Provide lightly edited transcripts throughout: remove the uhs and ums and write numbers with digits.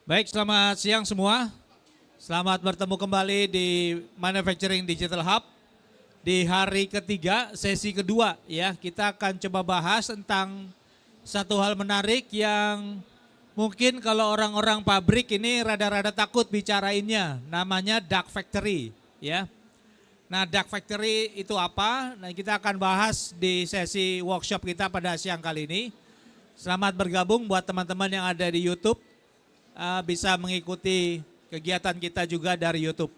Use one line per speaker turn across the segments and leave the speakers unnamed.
Baik, selamat siang semua. Selamat bertemu kembali di Manufacturing Digital Hub. Di hari ketiga, sesi kedua ya, kita akan coba bahas tentang satu hal menarik yang mungkin kalau orang-orang pabrik ini rada-rada takut bicarainnya, namanya dark factory ya. Nah, dark factory itu apa? Nah, kita akan bahas di sesi workshop kita pada siang kali ini. Selamat bergabung buat teman-teman yang ada di YouTube, bisa mengikuti kegiatan kita juga dari YouTube.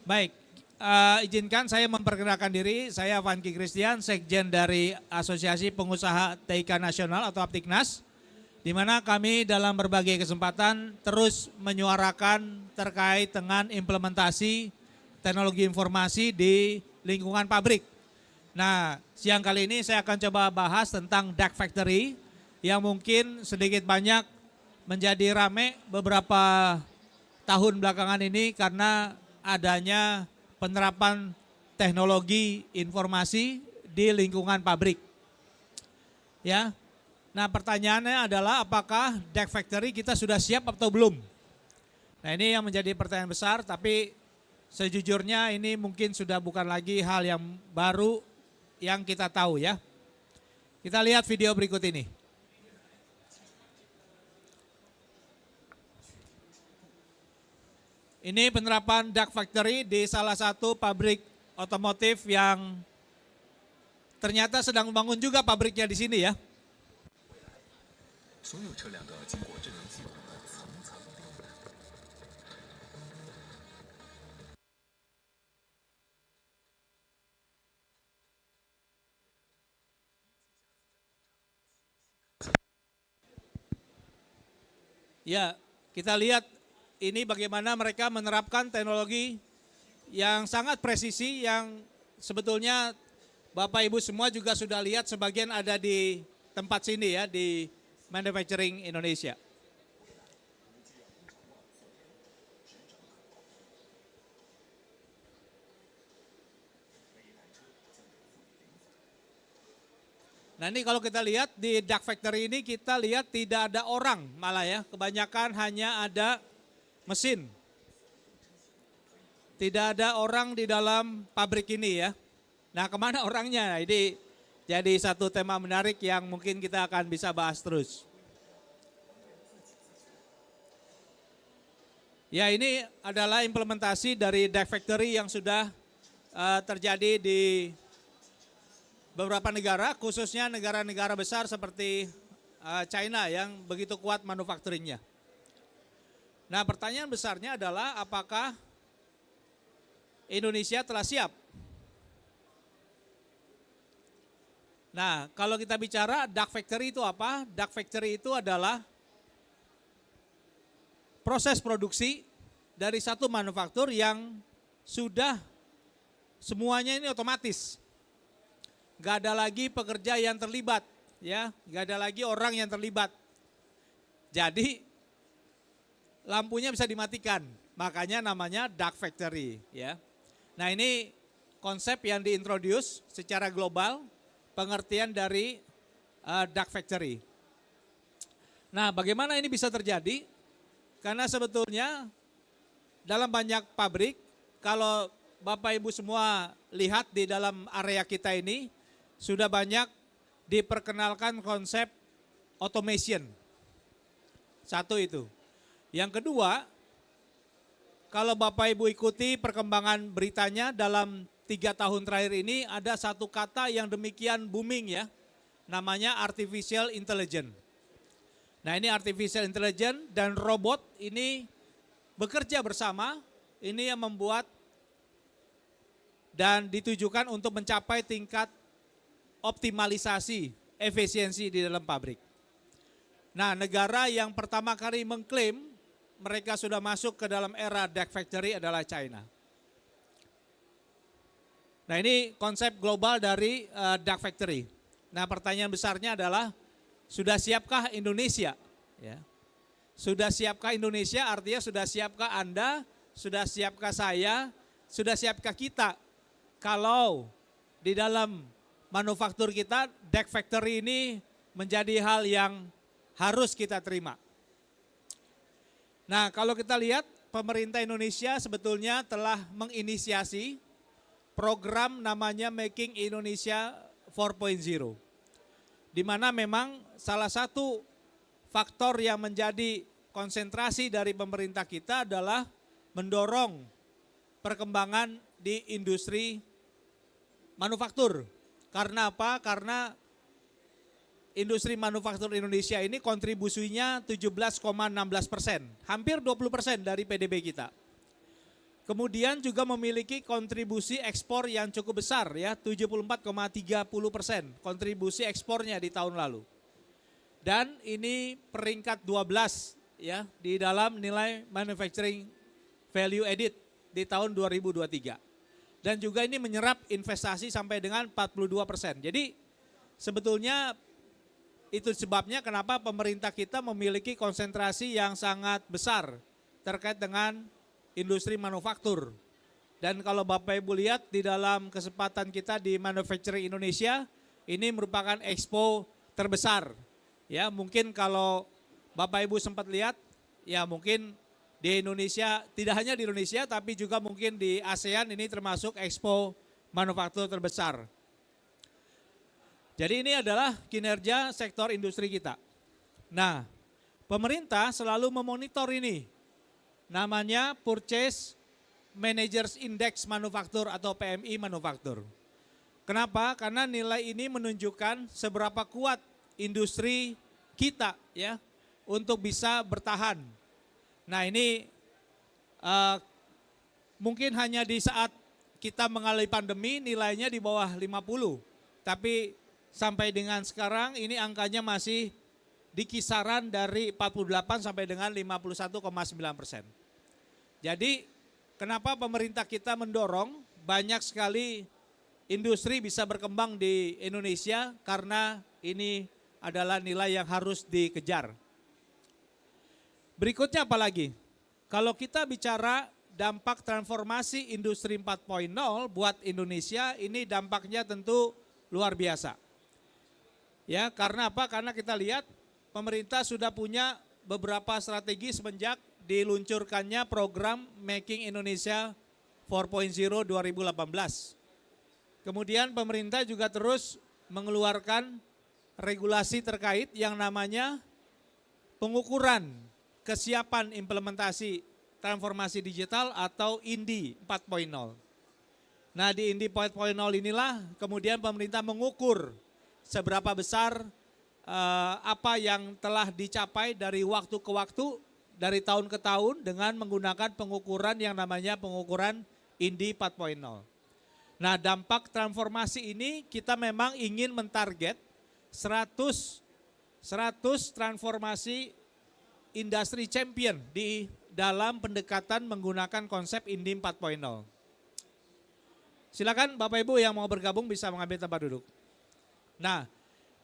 Baik, izinkan saya memperkenalkan diri, saya Vanki Christian, Sekjen dari Asosiasi Pengusaha TIK Nasional atau Aptiknas, di mana kami dalam berbagai kesempatan terus menyuarakan terkait dengan implementasi teknologi informasi di lingkungan pabrik. Nah, siang kali ini saya akan coba bahas tentang dark factory yang mungkin sedikit banyak menjadi rame beberapa tahun belakangan ini karena adanya penerapan teknologi informasi di lingkungan pabrik. Ya. Nah, pertanyaannya adalah apakah dark factory kita sudah siap atau belum? Nah, ini yang menjadi pertanyaan besar, tapi sejujurnya ini mungkin sudah bukan lagi hal yang baru yang kita tahu ya. Kita lihat video berikut ini. Ini penerapan dark factory di salah satu pabrik otomotif yang ternyata sedang membangun juga pabriknya di sini ya. Ya, kita lihat ini bagaimana mereka menerapkan teknologi yang sangat presisi yang sebetulnya Bapak Ibu semua juga sudah lihat sebagian ada di tempat sini ya di Manufacturing Indonesia. Nah, ini kalau kita lihat di dark factory ini kita lihat tidak ada orang malah ya, kebanyakan hanya ada mesin. Tidak ada orang di dalam pabrik ini ya. Nah, kemana orangnya? Nah, ini jadi satu tema menarik yang mungkin kita akan bisa bahas terus. Ya, ini adalah implementasi dari dark factory yang sudah terjadi di beberapa negara, khususnya negara-negara besar seperti China yang begitu kuat manufacturingnya. Nah, pertanyaan besarnya adalah apakah Indonesia telah siap? Nah, kalau kita bicara dark factory itu apa? Dark factory itu adalah proses produksi dari satu manufaktur yang sudah semuanya ini otomatis. Gak ada lagi pekerja yang terlibat, ya, gak ada lagi orang yang terlibat. Jadi lampunya bisa dimatikan, makanya namanya dark factory, ya. Nah, ini konsep yang diintroduce secara global, pengertian dari dark factory. Nah, bagaimana ini bisa terjadi? Karena sebetulnya dalam banyak pabrik, kalau Bapak Ibu semua lihat di dalam area kita ini, sudah banyak diperkenalkan konsep automation. Satu itu. Yang kedua, kalau Bapak Ibu ikuti perkembangan beritanya dalam 3 tahun terakhir ini ada satu kata yang demikian booming ya, namanya artificial intelligence. Nah, ini artificial intelligence dan robot ini bekerja bersama, ini yang membuat dan ditujukan untuk mencapai tingkat optimalisasi efisiensi di dalam pabrik. Nah, negara yang pertama kali mengklaim mereka sudah masuk ke dalam era dark factory adalah China. Nah, ini konsep global dari dark factory. Nah, pertanyaan besarnya adalah sudah siapkah Indonesia? Ya. Sudah siapkah Indonesia artinya sudah siapkah Anda, sudah siapkah saya, sudah siapkah kita kalau di dalam manufaktur kita, dark factory ini menjadi hal yang harus kita terima. Nah, kalau kita lihat pemerintah Indonesia sebetulnya telah menginisiasi program namanya Making Indonesia 4.0. Di mana memang salah satu faktor yang menjadi konsentrasi dari pemerintah kita adalah mendorong perkembangan di industri manufaktur. Karena apa? Karena industri manufaktur Indonesia ini kontribusinya 17,16%, hampir 20% dari PDB kita. Kemudian juga memiliki kontribusi ekspor yang cukup besar ya, 74,30% kontribusi ekspornya di tahun lalu. Dan ini peringkat 12 ya di dalam nilai manufacturing value added di tahun 2023. Dan juga ini menyerap investasi sampai dengan 42%. Jadi sebetulnya itu sebabnya kenapa pemerintah kita memiliki konsentrasi yang sangat besar terkait dengan industri manufaktur. Dan kalau Bapak Ibu lihat di dalam kesempatan kita di Manufacturing Indonesia, ini merupakan expo terbesar. Ya, mungkin kalau Bapak Ibu sempat lihat, ya mungkin di Indonesia, tidak hanya di Indonesia tapi juga mungkin di ASEAN ini termasuk expo manufaktur terbesar. Jadi ini adalah kinerja sektor industri kita. Nah, pemerintah selalu memonitor ini. Namanya Purchase Managers Index Manufaktur atau PMI Manufaktur. Kenapa? Karena nilai ini menunjukkan seberapa kuat industri kita ya untuk bisa bertahan. Nah, ini mungkin hanya di saat kita mengalami pandemi nilainya di bawah 50. Tapi sampai dengan sekarang ini angkanya masih di kisaran dari 48 sampai dengan 51,9%. Jadi kenapa pemerintah kita mendorong banyak sekali industri bisa berkembang di Indonesia karena ini adalah nilai yang harus dikejar. Berikutnya apa lagi? Kalau kita bicara dampak transformasi industri 4.0 buat Indonesia ini dampaknya tentu luar biasa. Ya, karena apa? Karena kita lihat pemerintah sudah punya beberapa strategi semenjak diluncurkannya program Making Indonesia 4.0 2018. Kemudian pemerintah juga terus mengeluarkan regulasi terkait yang namanya pengukuran kesiapan implementasi transformasi digital atau INDI 4.0. Nah, di INDI 4.0 inilah kemudian pemerintah mengukur seberapa besar apa yang telah dicapai dari waktu ke waktu, dari tahun ke tahun dengan menggunakan pengukuran yang namanya pengukuran INDI 4.0. Nah, dampak transformasi ini kita memang ingin mentarget 100 transformasi industri champion di dalam pendekatan menggunakan konsep INDI 4.0. Silakan Bapak Ibu yang mau bergabung bisa mengambil tempat duduk. Nah,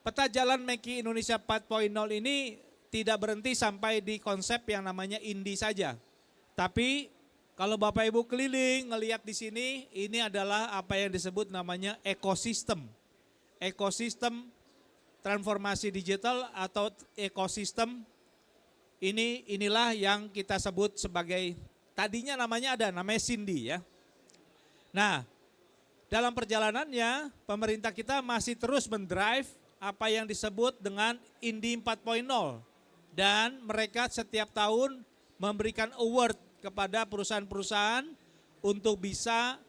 peta jalan Making Indonesia 4.0 ini tidak berhenti sampai di konsep yang namanya INDI saja. Tapi kalau Bapak Ibu keliling ngelihat di sini, ini adalah apa yang disebut namanya ekosistem. Ekosistem transformasi digital atau ekosistem inilah yang kita sebut sebagai tadinya namanya Sindi ya. Nah, dalam perjalanannya pemerintah kita masih terus mendrive apa yang disebut dengan INDI 4.0 dan mereka setiap tahun memberikan award kepada perusahaan-perusahaan untuk bisa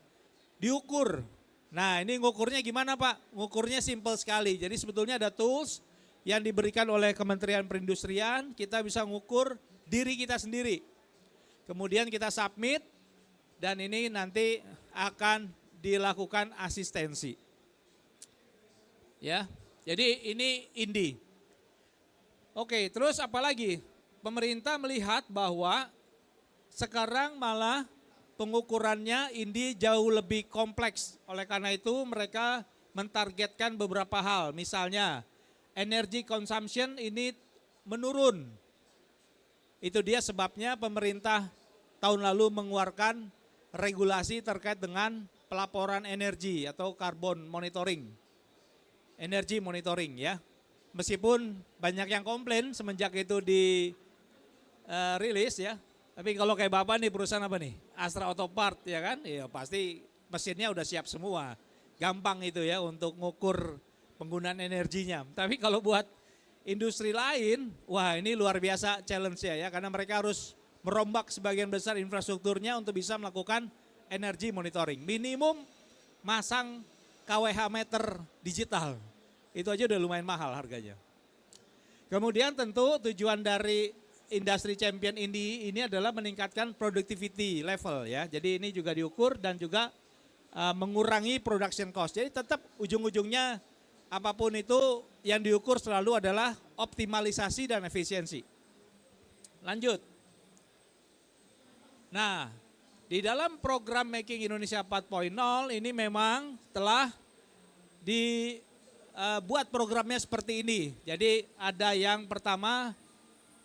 diukur. Nah, ini ngukurnya gimana Pak? Ngukurnya simple sekali. Jadi sebetulnya ada tools yang diberikan oleh Kementerian Perindustrian, kita bisa ngukur diri kita sendiri. Kemudian kita submit dan ini nanti akan dilakukan asistensi. Ya. Jadi ini INDI. Oke, terus apa lagi? Pemerintah melihat bahwa sekarang malah pengukurannya INDI jauh lebih kompleks. Oleh karena itu mereka mentargetkan beberapa hal. Misalnya energy consumption ini menurun. Itu dia sebabnya pemerintah tahun lalu mengeluarkan regulasi terkait dengan pelaporan energi atau carbon monitoring. Energy monitoring ya. Meskipun banyak yang komplain semenjak itu rilis ya, Tapi kalau kayak Bapak nih perusahaan apa nih? Astra Autopart ya kan? Ya pasti mesinnya udah siap semua. Gampang itu ya untuk ngukur penggunaan energinya. Tapi kalau buat industri lain, wah ini luar biasa challenge-nya ya. Karena mereka harus merombak sebagian besar infrastrukturnya untuk bisa melakukan energy monitoring. Minimum masang KWH meter digital. Itu aja udah lumayan mahal harganya. Kemudian tentu tujuan dari Industry Champion ini adalah meningkatkan productivity level ya. Jadi ini juga diukur dan juga mengurangi production cost. Jadi tetap ujung-ujungnya apapun itu yang diukur selalu adalah optimalisasi dan efisiensi. Lanjut. Nah, di dalam program Making Indonesia 4.0 ini memang telah dibuat programnya seperti ini. Jadi ada yang pertama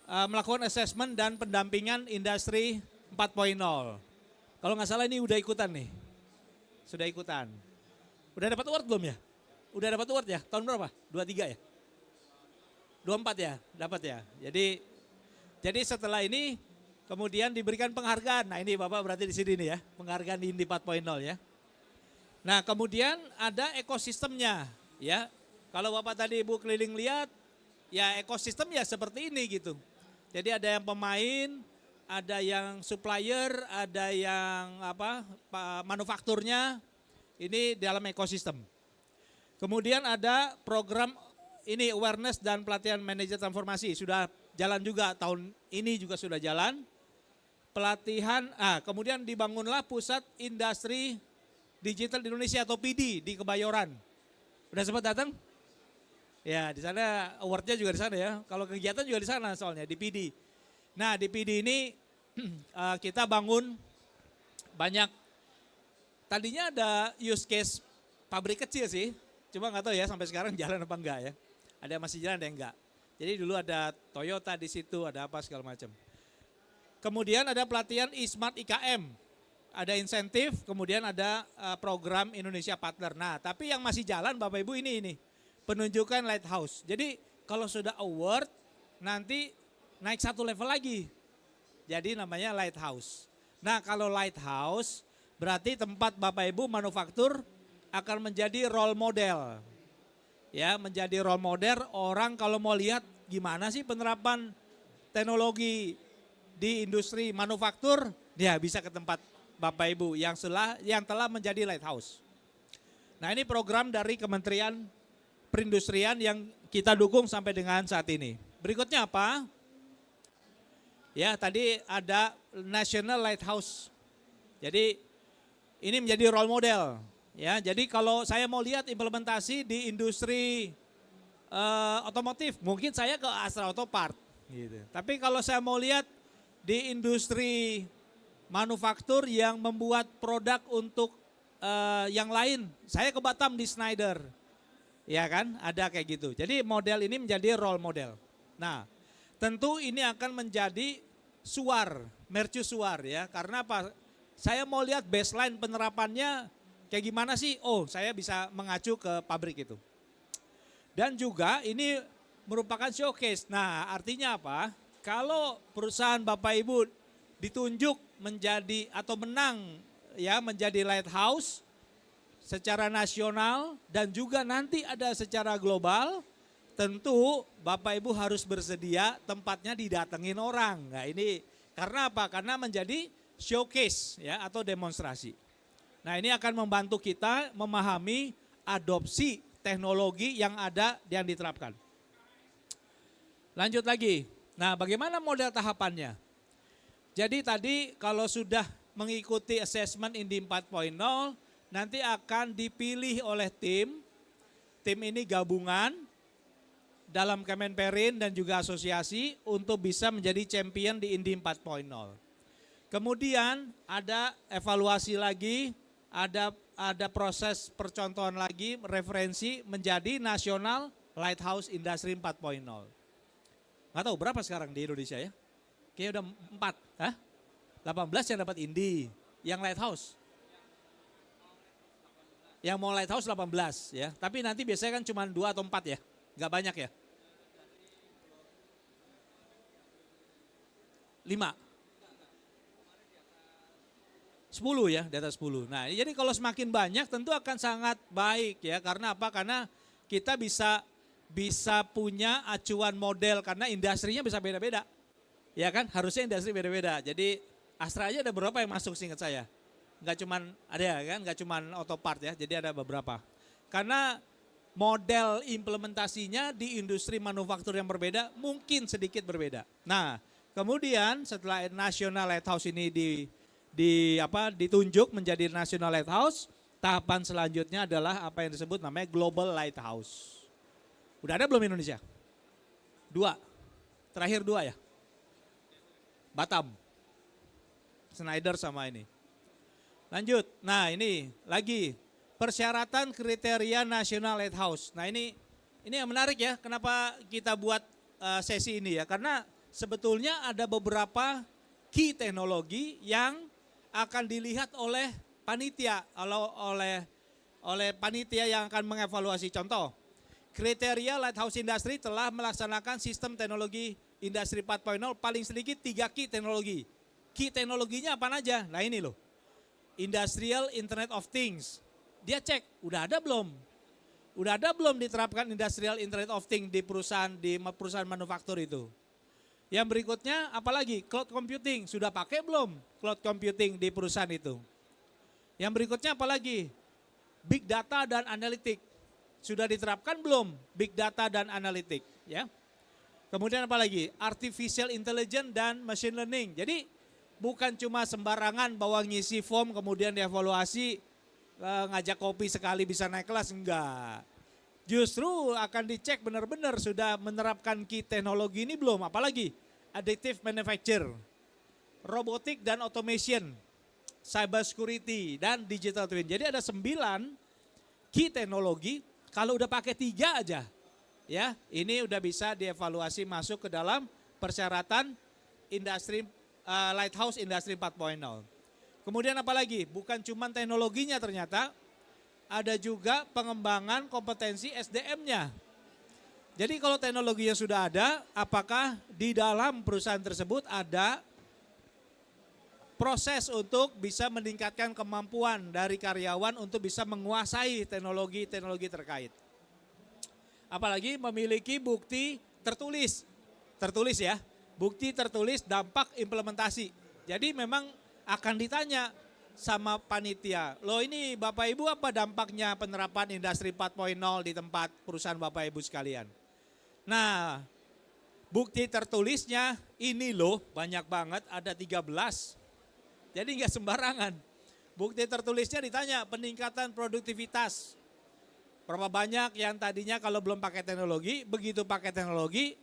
melakukan assessment dan pendampingan industri 4.0. Kalau nggak salah ini udah ikutan nih. Sudah ikutan. Udah dapat award belum ya? Udah dapat award ya? Tahun berapa? 23 ya? 24 ya? Dapat ya? Jadi setelah ini kemudian diberikan penghargaan. Nah ini Bapak berarti di sini nih ya. Penghargaan di Indi 4.0 ya. Nah kemudian ada ekosistemnya ya. Kalau Bapak tadi Ibu keliling lihat, ya ekosistem ya seperti ini gitu. Jadi ada yang pemain, ada yang supplier, ada yang manufakturnya, ini dalam ekosistem. Kemudian ada program ini awareness dan pelatihan manajer transformasi, sudah jalan juga tahun ini juga sudah jalan. Pelatihan, kemudian dibangunlah Pusat Industri Digital di Indonesia atau PD di Kebayoran. Udah sempat datang? Ya di sana awardnya juga di sana ya. Kalau kegiatan juga di sana soalnya di PD. Nah di PD ini kita bangun banyak. Tadinya ada use case pabrik kecil sih. Cuma nggak tahu ya sampai sekarang jalan apa enggak ya. Ada yang masih jalan ada yang enggak. Jadi dulu ada Toyota di situ, ada apa segala macam. Kemudian ada pelatihan e-smart IKM. Ada insentif, kemudian ada program Indonesia Partner. Nah tapi yang masih jalan Bapak Ibu ini. Penunjukan lighthouse. Jadi kalau sudah award nanti naik satu level lagi. Jadi namanya lighthouse. Nah kalau lighthouse berarti tempat Bapak Ibu manufaktur akan menjadi role model. Ya menjadi role model orang kalau mau lihat gimana sih penerapan teknologi di industri manufaktur. Ya bisa ke tempat Bapak Ibu yang telah menjadi lighthouse. Nah ini program dari Kementerian Perindustrian yang kita dukung sampai dengan saat ini. Berikutnya apa? Ya tadi ada National Lighthouse. Jadi ini menjadi role model. Ya jadi kalau saya mau lihat implementasi di industri otomotif, mungkin saya ke Astra Autopart. Gitu. Tapi kalau saya mau lihat di industri manufaktur yang membuat produk untuk yang lain, saya ke Batam di Schneider. Ya kan, ada kayak gitu. Jadi model ini menjadi role model. Nah, tentu ini akan menjadi mercusuar ya. Karena apa? Saya mau lihat baseline penerapannya kayak gimana sih? Oh, saya bisa mengacu ke pabrik itu. Dan juga ini merupakan showcase. Nah, artinya apa? Kalau perusahaan Bapak Ibu ditunjuk menjadi atau menang ya menjadi lighthouse secara nasional dan juga nanti ada secara global, tentu Bapak Ibu harus bersedia tempatnya didatengin orang. Nah ini karena apa? Karena menjadi showcase ya atau demonstrasi. Nah ini akan membantu kita memahami adopsi teknologi yang ada yang diterapkan. Lanjut lagi. Nah bagaimana model tahapannya? Jadi tadi kalau sudah mengikuti assessment Indi 4.0, nanti akan dipilih oleh tim. Tim ini gabungan dalam Kemenperin dan juga asosiasi untuk bisa menjadi champion di Indi 4.0. Kemudian ada evaluasi lagi, ada proses percontohan lagi, referensi menjadi National Lighthouse Industry 4.0. Nggak tahu berapa sekarang di Indonesia ya? Kayaknya udah 4, 18 yang dapat Indi, yang Lighthouse. Yang mau lighthouse 18 ya. Tapi nanti biasanya kan cuma 2 atau 4 ya. Enggak banyak ya. 5. 10 ya, di atas 10. Nah, jadi kalau semakin banyak tentu akan sangat baik ya. Karena apa? Karena kita bisa punya acuan model karena industrinya bisa beda-beda. Ya kan? Harusnya industri beda-beda. Jadi Astra aja ada berapa yang masuk seingat saya? Enggak cuman ada kan, enggak cuman Autopart ya. Jadi ada beberapa. Karena model implementasinya di industri manufaktur yang berbeda mungkin sedikit berbeda. Nah, kemudian setelah National Lighthouse ini ditunjuk menjadi National Lighthouse, tahapan selanjutnya adalah apa yang disebut namanya Global Lighthouse. Udah ada belum Indonesia? 2. Terakhir 2 ya. Batam. Schneider sama ini. Lanjut. Nah, ini lagi persyaratan kriteria National Lighthouse. Nah, ini yang menarik ya. Kenapa kita buat sesi ini ya? Karena sebetulnya ada beberapa key teknologi yang akan dilihat oleh panitia, oleh panitia yang akan mengevaluasi. Contoh, kriteria Lighthouse Industry telah melaksanakan sistem teknologi industri 4.0 paling sedikit 3 key teknologi. Key teknologinya apa aja? Nah ini loh, Industrial Internet of Things. Dia cek, udah ada belum? Udah ada belum diterapkan Industrial Internet of Things di perusahaan manufaktur itu? Yang berikutnya apalagi? Cloud computing, sudah pakai belum cloud computing di perusahaan itu? Yang berikutnya apalagi? Big data dan analitik. Sudah diterapkan belum big data dan analitik? Ya. Kemudian apalagi? Artificial intelligence dan machine learning. Jadi bukan cuma sembarangan bawa ngisi form kemudian dievaluasi, ngajak kopi sekali bisa naik kelas, enggak. Justru akan dicek benar-benar sudah menerapkan key teknologi ini belum. Apalagi additive manufacture, robotik dan automation, cyber security dan digital twin. Jadi ada 9 key teknologi. Kalau udah pakai 3 aja, ya ini udah bisa dievaluasi masuk ke dalam persyaratan industri Lighthouse Industry 4.0. Kemudian apalagi? Bukan cuma teknologinya ternyata. Ada juga pengembangan kompetensi SDM-nya. Jadi kalau teknologinya sudah ada, apakah di dalam perusahaan tersebut ada proses untuk bisa meningkatkan kemampuan dari karyawan untuk bisa menguasai teknologi-teknologi terkait. Apalagi memiliki bukti tertulis ya, bukti tertulis dampak implementasi. Jadi memang akan ditanya sama panitia. Loh ini Bapak Ibu apa dampaknya penerapan industri 4.0 di tempat perusahaan Bapak Ibu sekalian. Nah bukti tertulisnya ini loh banyak banget ada 13. Jadi nggak sembarangan. Bukti tertulisnya ditanya peningkatan produktivitas. Berapa banyak yang tadinya kalau belum pakai teknologi, begitu pakai teknologi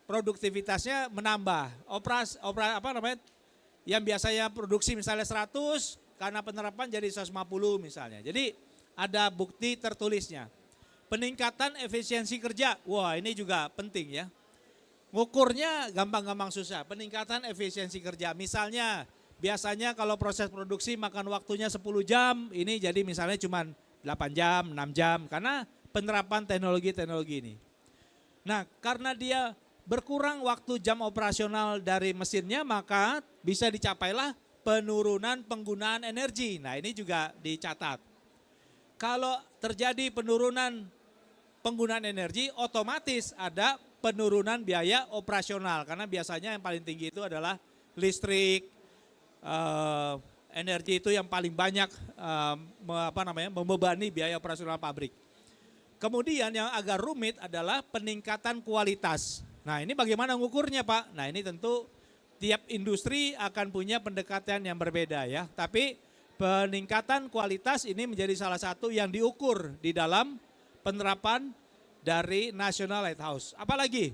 produktivitasnya menambah. Yang biasanya produksi misalnya 100, karena penerapan jadi 150 misalnya. Jadi ada bukti tertulisnya. Peningkatan efisiensi kerja, wah ini juga penting ya. Ngukurnya gampang-gampang susah, peningkatan efisiensi kerja. Misalnya biasanya kalau proses produksi makan waktunya 10 jam, ini jadi misalnya cuma 8 jam, 6 jam. Karena penerapan teknologi-teknologi ini. Nah karena dia berkurang waktu jam operasional dari mesinnya, maka bisa dicapailah penurunan penggunaan energi. Nah ini juga dicatat. Kalau terjadi penurunan penggunaan energi, otomatis ada penurunan biaya operasional. Karena biasanya yang paling tinggi itu adalah listrik, energi itu yang paling banyak membebani biaya operasional pabrik. Kemudian yang agak rumit adalah peningkatan kualitas. Nah ini bagaimana ngukurnya Pak? Nah ini tentu tiap industri akan punya pendekatan yang berbeda ya. Tapi peningkatan kualitas ini menjadi salah satu yang diukur di dalam penerapan dari National Lighthouse. Apalagi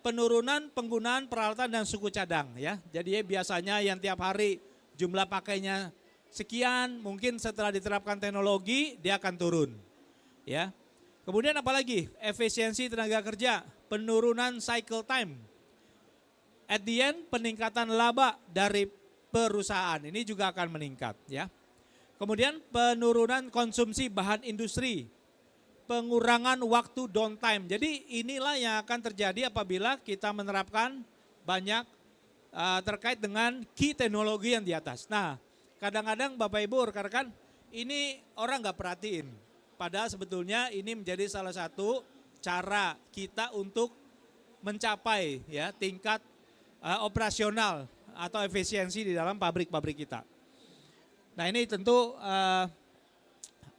penurunan penggunaan peralatan dan suku cadang ya. Jadi biasanya yang tiap hari jumlah pakainya sekian, mungkin setelah diterapkan teknologi dia akan turun. Ya. Kemudian apalagi? Efisiensi tenaga kerja, penurunan cycle time. At the end peningkatan laba dari perusahaan ini juga akan meningkat ya. Kemudian penurunan konsumsi bahan industri, pengurangan waktu downtime. Jadi inilah yang akan terjadi apabila kita menerapkan banyak terkait dengan key teknologi yang di atas. Nah kadang-kadang Bapak Ibu rekan-rekan, ini orang nggak perhatiin. Padahal sebetulnya ini menjadi salah satu cara kita untuk mencapai ya tingkat operasional atau efisiensi di dalam pabrik-pabrik kita. Nah ini tentu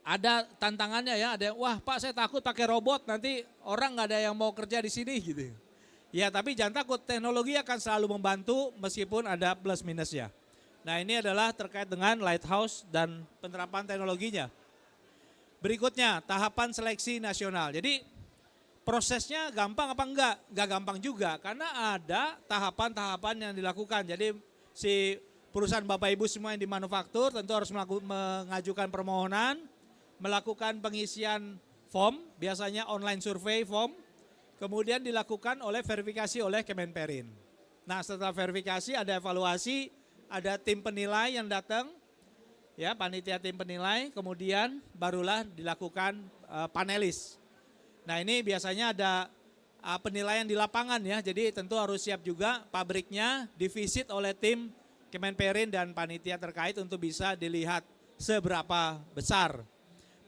ada tantangannya ya, ada wah Pak saya takut pakai robot nanti orang nggak ada yang mau kerja di sini gitu. Ya tapi jangan takut, teknologi akan selalu membantu meskipun ada plus minusnya. Nah ini adalah terkait dengan Lighthouse dan penerapan teknologinya. Berikutnya tahapan seleksi nasional. Jadi prosesnya gampang apa enggak? Enggak gampang juga karena ada tahapan-tahapan yang dilakukan. Jadi si perusahaan Bapak Ibu semua yang di manufaktur tentu harus mengajukan permohonan, melakukan pengisian form, biasanya online survey form, kemudian dilakukan oleh verifikasi oleh Kemenperin. Nah setelah verifikasi ada evaluasi, ada tim penilai yang datang, ya panitia tim penilai, kemudian barulah dilakukan panelis. Nah ini biasanya ada penilaian di lapangan ya, jadi tentu harus siap juga pabriknya divisit oleh tim Kemenperin dan panitia terkait untuk bisa dilihat seberapa besar.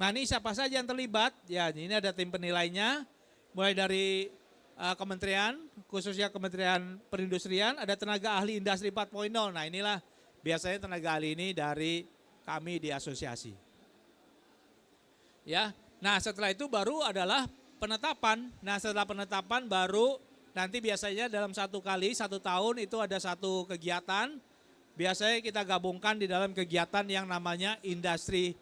Nah ini siapa saja yang terlibat, ya ini ada tim penilainya, mulai dari kementerian, khususnya Kementerian Perindustrian, ada tenaga ahli industri 4.0. Nah inilah biasanya tenaga ahli ini dari kami di asosiasi. Ya, nah setelah itu baru adalah penetapan. Nah setelah penetapan baru nanti biasanya dalam 1 tahun itu ada satu kegiatan. Biasanya kita gabungkan di dalam kegiatan yang namanya industri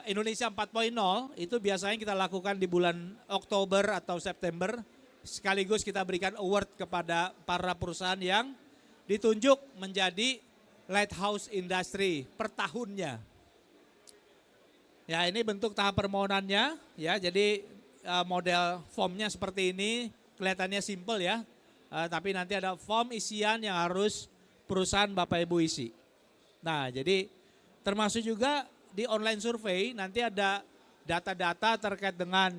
Indonesia 4.0. Itu biasanya kita lakukan di bulan Oktober atau September. Sekaligus kita berikan award kepada para perusahaan yang ditunjuk menjadi Lighthouse Industry per tahunnya. Ya ini bentuk tahap permohonannya ya, jadi model formnya seperti ini, kelihatannya simple ya. Tapi nanti ada form isian yang harus perusahaan Bapak Ibu isi. Nah jadi termasuk juga di online survei nanti ada data-data terkait dengan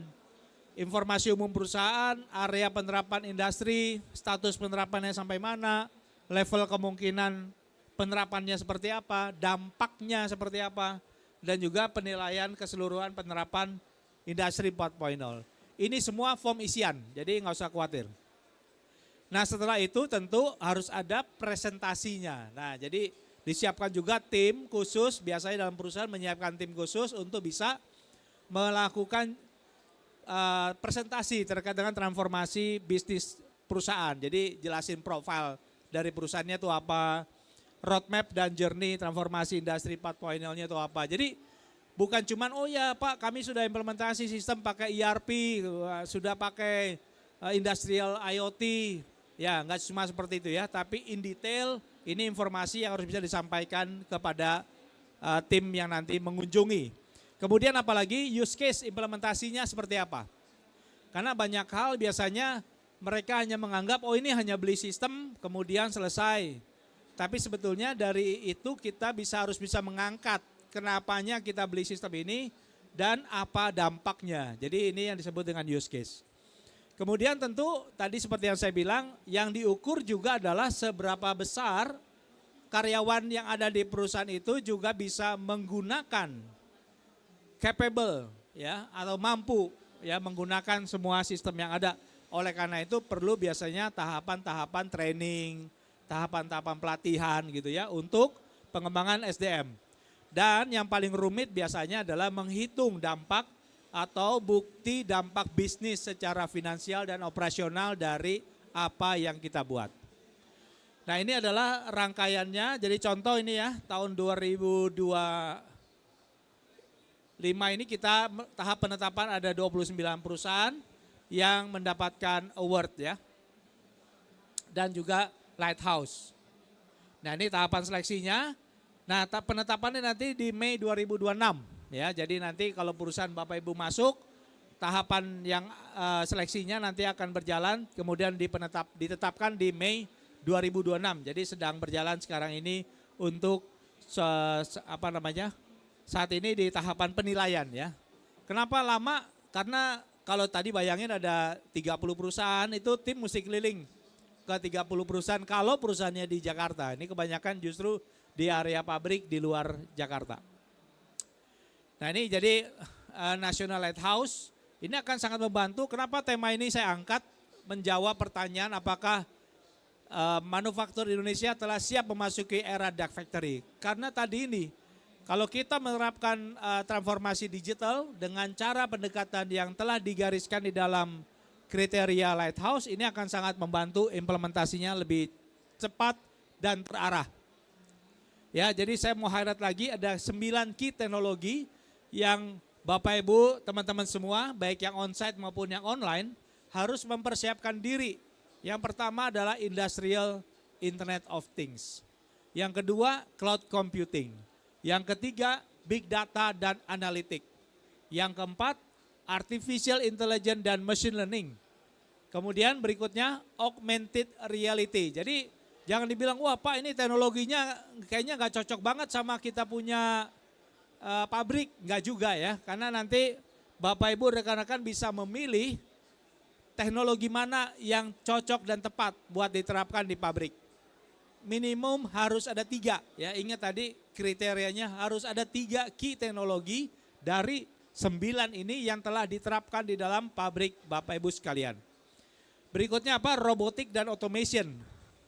informasi umum perusahaan, area penerapan industri, status penerapannya sampai mana, level kemungkinan penerapannya seperti apa, dampaknya seperti apa, dan juga penilaian keseluruhan penerapan industri 4.0. Ini semua form isian, jadi nggak usah khawatir. Nah setelah itu tentu harus ada presentasinya. Nah jadi disiapkan juga tim khusus, biasanya dalam perusahaan menyiapkan tim khusus untuk bisa melakukan presentasi terkait dengan transformasi bisnis perusahaan. Jadi jelasin profil dari perusahaannya itu apa, roadmap dan journey transformasi industri 4.0-nya itu apa. Jadi bukan cuman oh ya Pak kami sudah implementasi sistem pakai ERP, sudah pakai industrial IoT, ya nggak cuma seperti itu ya. Tapi in detail ini informasi yang harus bisa disampaikan kepada tim yang nanti mengunjungi. Kemudian apalagi use case implementasinya seperti apa. Karena banyak hal biasanya mereka hanya menganggap oh ini hanya beli sistem kemudian selesai. Tapi sebetulnya dari itu kita harus bisa mengangkat kenapanya kita beli sistem ini dan apa dampaknya. Jadi ini yang disebut dengan use case. Kemudian tentu tadi seperti yang saya bilang, yang diukur juga adalah seberapa besar karyawan yang ada di perusahaan itu juga bisa menggunakan capable ya atau mampu ya menggunakan semua sistem yang ada. Oleh karena itu perlu biasanya tahapan-tahapan training, tahapan-tahapan pelatihan gitu ya untuk pengembangan SDM. Dan yang paling rumit biasanya adalah menghitung dampak atau bukti dampak bisnis secara finansial dan operasional dari apa yang kita buat. Nah ini adalah rangkaiannya, jadi contoh ini ya tahun 2025 ini kita tahap penetapan ada 29 perusahaan yang mendapatkan award ya. Dan juga Lighthouse. Nah ini tahapan seleksinya. Nah penetapannya nanti di Mei 2026 ya. Jadi nanti kalau perusahaan Bapak Ibu masuk, tahapan yang seleksinya nanti akan berjalan kemudian ditetapkan di Mei 2026. Jadi sedang berjalan sekarang ini untuk saat ini di tahapan penilaian ya. Kenapa lama? Karena kalau tadi bayangin ada 30 perusahaan itu tim mesti keliling ke 30 perusahaan kalau perusahaannya di Jakarta. Ini kebanyakan justru di area pabrik di luar Jakarta. Nah ini jadi National Lighthouse ini akan sangat membantu. Kenapa tema ini saya angkat? Menjawab pertanyaan apakah manufaktur Indonesia telah siap memasuki era dark factory. Karena tadi ini kalau kita menerapkan transformasi digital dengan cara pendekatan yang telah digariskan di dalam kriteria Lighthouse, ini akan sangat membantu implementasinya lebih cepat dan terarah. Ya, jadi saya mau highlight lagi ada 9 key teknologi yang Bapak Ibu, teman-teman semua, baik yang onsite maupun yang online, harus mempersiapkan diri. Yang pertama adalah Industrial Internet of Things. Yang kedua, Cloud Computing. Yang ketiga, Big Data dan Analytics. Yang keempat, Artificial Intelligence dan Machine Learning. Kemudian berikutnya, Augmented Reality. Jadi jangan dibilang, wah Pak ini teknologinya kayaknya nggak cocok banget sama kita punya pabrik. Nggak juga ya, karena nanti Bapak Ibu rekan-rekan bisa memilih teknologi mana yang cocok dan tepat buat diterapkan di pabrik. Minimum harus ada 3 ya, ingat tadi kriterianya harus ada 3 key teknologi dari 9 ini yang telah diterapkan di dalam pabrik Bapak Ibu sekalian. Berikutnya apa? Robotik dan automation.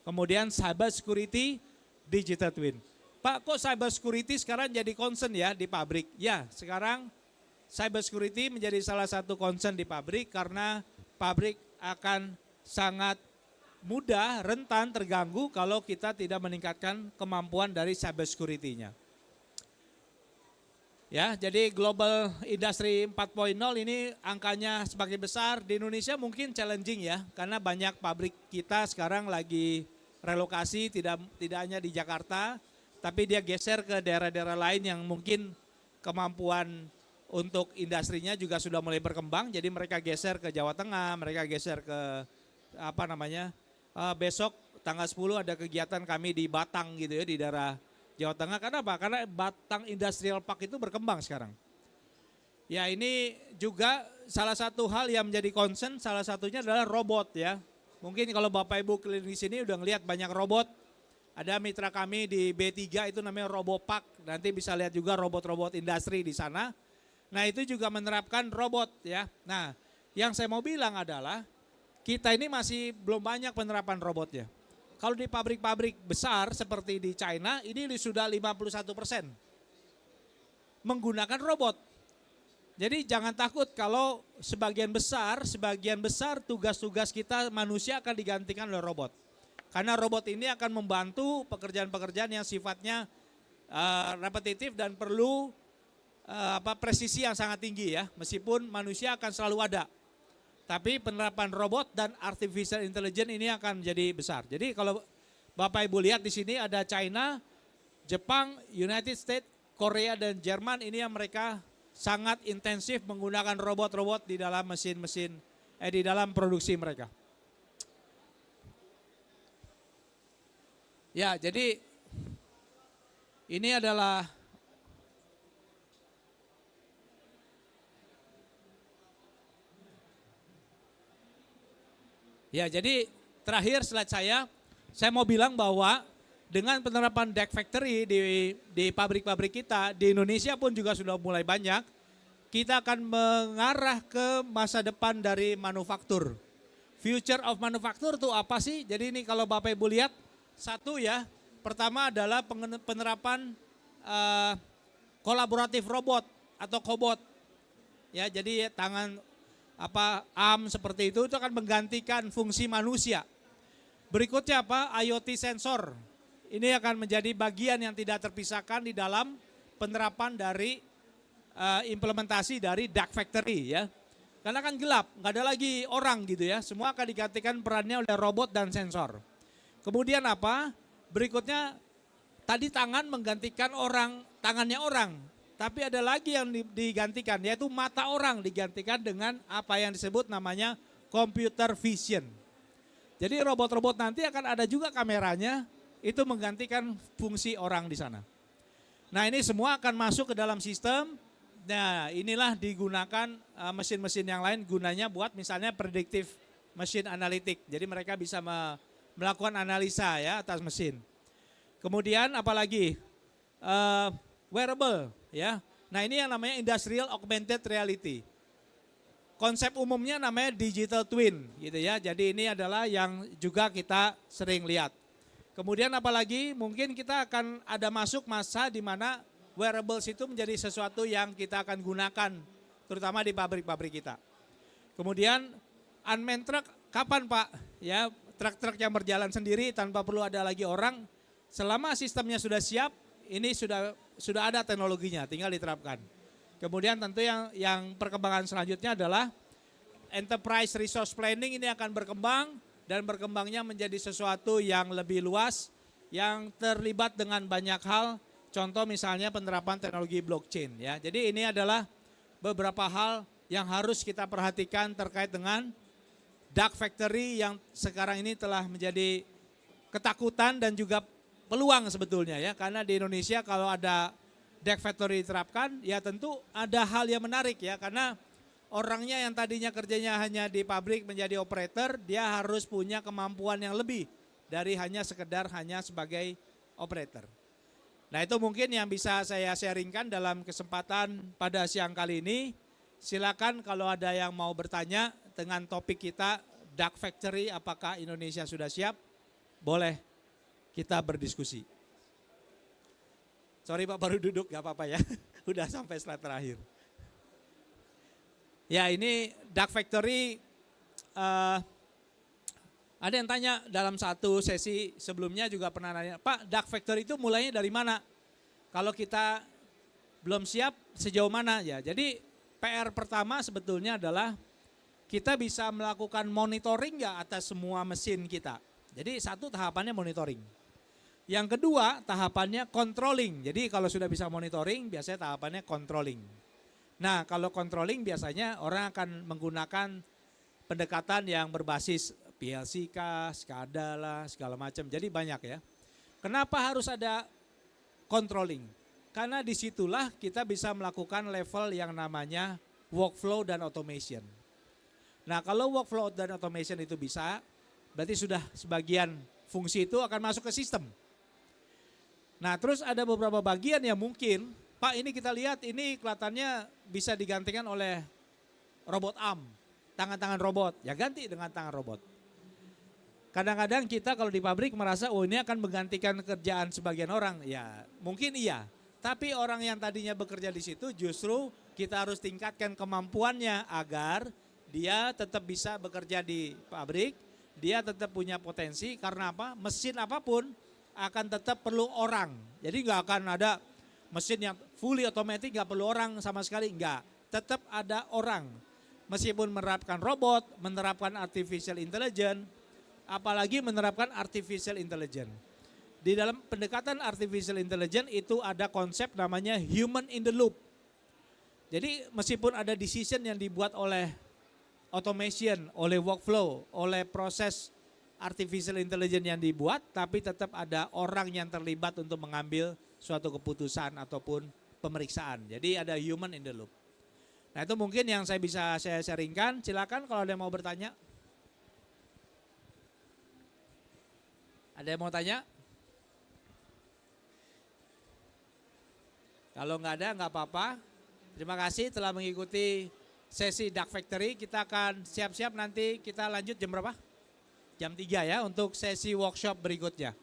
Kemudian cyber security, digital twin. Pak, kok cyber security sekarang jadi concern ya di pabrik? Ya, sekarang cyber security menjadi salah satu concern di pabrik karena pabrik akan sangat mudah, rentan, terganggu kalau kita tidak meningkatkan kemampuan dari cyber security-nya. Ya, jadi Global Industry 4.0 ini angkanya semakin besar. Di Indonesia mungkin challenging ya, karena banyak pabrik kita sekarang lagi relokasi, tidak hanya di Jakarta, tapi dia geser ke daerah-daerah lain yang mungkin kemampuan untuk industrinya juga sudah mulai berkembang. Jadi mereka geser ke Jawa Tengah, mereka geser ke besok tanggal 10 ada kegiatan kami di Batang gitu ya, di daerah Jawa Tengah. Karena apa? Karena Batang Industrial Park itu berkembang sekarang. Ya ini juga salah satu hal yang menjadi concern, salah satunya adalah robot ya. Mungkin kalau Bapak Ibu keliling di sini udah ngelihat banyak robot. Ada mitra kami di B3 itu namanya Robopak. Nanti bisa lihat juga robot-robot industri di sana. Nah itu juga menerapkan robot ya. Nah yang saya mau bilang adalah kita ini masih belum banyak penerapan robotnya. Kalau di pabrik-pabrik besar seperti di China ini sudah 51% menggunakan robot. Jadi jangan takut kalau sebagian besar tugas-tugas kita manusia akan digantikan oleh robot. Karena robot ini akan membantu pekerjaan-pekerjaan yang sifatnya repetitif dan perlu presisi yang sangat tinggi ya. Meskipun manusia akan selalu ada. Tapi penerapan robot dan artificial intelligence ini akan menjadi besar. Jadi kalau Bapak Ibu lihat di sini ada China, Jepang, United States, Korea dan Jerman ini yang mereka sangat intensif menggunakan robot-robot di dalam mesin-mesin di dalam produksi mereka. Ya, jadi ini adalah jadi terakhir slide saya mau bilang bahwa dengan penerapan dark factory di pabrik-pabrik kita, di Indonesia pun juga sudah mulai banyak, kita akan mengarah ke masa depan dari manufaktur. Future of manufacture itu apa sih? Jadi ini kalau Bapak Ibu lihat, satu ya, pertama adalah penerapan kolaboratif robot atau cobot. Ya, jadi tangan arm seperti itu akan menggantikan fungsi manusia. Berikutnya apa? IoT sensor. Ini akan menjadi bagian yang tidak terpisahkan di dalam penerapan dari implementasi dari dark factory ya. Karena kan gelap, nggak ada lagi orang gitu ya. Semua akan digantikan perannya oleh robot dan sensor. Kemudian apa? Berikutnya tadi tangan menggantikan tangannya orang. Tapi ada lagi yang digantikan, yaitu mata orang digantikan dengan apa yang disebut namanya computer vision. Jadi robot-robot nanti akan ada juga kameranya, itu menggantikan fungsi orang di sana. Nah ini semua akan masuk ke dalam sistem. Nah inilah digunakan mesin-mesin yang lain gunanya buat misalnya predictive machine analytic. Jadi mereka bisa melakukan analisa ya atas mesin. Kemudian apalagi wearable ya. Nah ini yang namanya industrial augmented reality. Konsep umumnya namanya digital twin gitu ya. Jadi ini adalah yang juga kita sering lihat. Kemudian apalagi mungkin kita akan ada masuk masa di mana wearables itu menjadi sesuatu yang kita akan gunakan terutama di pabrik-pabrik kita. Kemudian unmanned truck kapan Pak? Ya, truk-truk yang berjalan sendiri tanpa perlu ada lagi orang. Selama sistemnya sudah siap, ini sudah ada teknologinya, tinggal diterapkan. Kemudian tentu yang perkembangan selanjutnya adalah enterprise resource planning ini akan berkembang dan berkembangnya menjadi sesuatu yang lebih luas yang terlibat dengan banyak hal. Contoh misalnya penerapan teknologi blockchain ya. Jadi ini adalah beberapa hal yang harus kita perhatikan terkait dengan dark factory yang sekarang ini telah menjadi ketakutan dan juga peluang sebetulnya ya. Karena di Indonesia kalau ada dark factory diterapkan ya tentu ada hal yang menarik ya. Karena orangnya yang tadinya kerjanya hanya di pabrik menjadi operator, dia harus punya kemampuan yang lebih dari hanya sekedar hanya sebagai operator. Nah itu mungkin yang bisa saya sharingkan dalam kesempatan pada siang kali ini. Silakan kalau ada yang mau bertanya dengan topik kita dark factory, apakah Indonesia sudah siap? Boleh kita berdiskusi. Sorry Pak baru duduk, gak apa-apa ya. Udah sampai slide terakhir. Ya ini dark factory, ada yang tanya dalam satu sesi sebelumnya juga pernah nanya, Pak dark factory itu mulainya dari mana? Kalau kita belum siap sejauh mana ya. Jadi PR pertama sebetulnya adalah kita bisa melakukan monitoring nggak atas semua mesin kita. Jadi satu tahapannya monitoring. Yang kedua tahapannya controlling. Jadi kalau sudah bisa monitoring biasanya tahapannya controlling. Nah kalau controlling biasanya orang akan menggunakan pendekatan yang berbasis PLC kah, SCADA lah, segala macam. Jadi banyak ya. Kenapa harus ada controlling? Karena disitulah kita bisa melakukan level yang namanya workflow dan automation. Nah kalau workflow dan automation itu bisa, berarti sudah sebagian fungsi itu akan masuk ke sistem. Nah terus ada beberapa bagian yang mungkin, Pak ini kita lihat ini kelihatannya bisa digantikan oleh robot arm, tangan-tangan robot, ya ganti dengan tangan robot. Kadang-kadang kita kalau di pabrik merasa oh ini akan menggantikan kerjaan sebagian orang. Ya mungkin iya. Tapi orang yang tadinya bekerja di situ justru kita harus tingkatkan kemampuannya agar dia tetap bisa bekerja di pabrik. Dia tetap punya potensi karena apa? Mesin apapun akan tetap perlu orang. Jadi nggak akan ada mesin yang fully automatic nggak perlu orang sama sekali. Nggak. Tetap ada orang. Meskipun menerapkan robot, menerapkan artificial intelligence, apalagi menerapkan artificial intelligence. Di dalam pendekatan artificial intelligence itu ada konsep namanya human in the loop. Jadi meskipun ada decision yang dibuat oleh automation, oleh workflow, oleh proses artificial intelligence yang dibuat, tapi tetap ada orang yang terlibat untuk mengambil suatu keputusan ataupun pemeriksaan. Jadi ada human in the loop. Nah itu mungkin yang saya bisa saya sharingkan. Silakan kalau ada yang mau bertanya. Ada yang mau tanya? Kalau nggak ada nggak apa-apa. Terima kasih telah mengikuti sesi Dark Factory. Kita akan siap-siap nanti kita lanjut jam berapa? Jam 3 ya untuk sesi workshop berikutnya.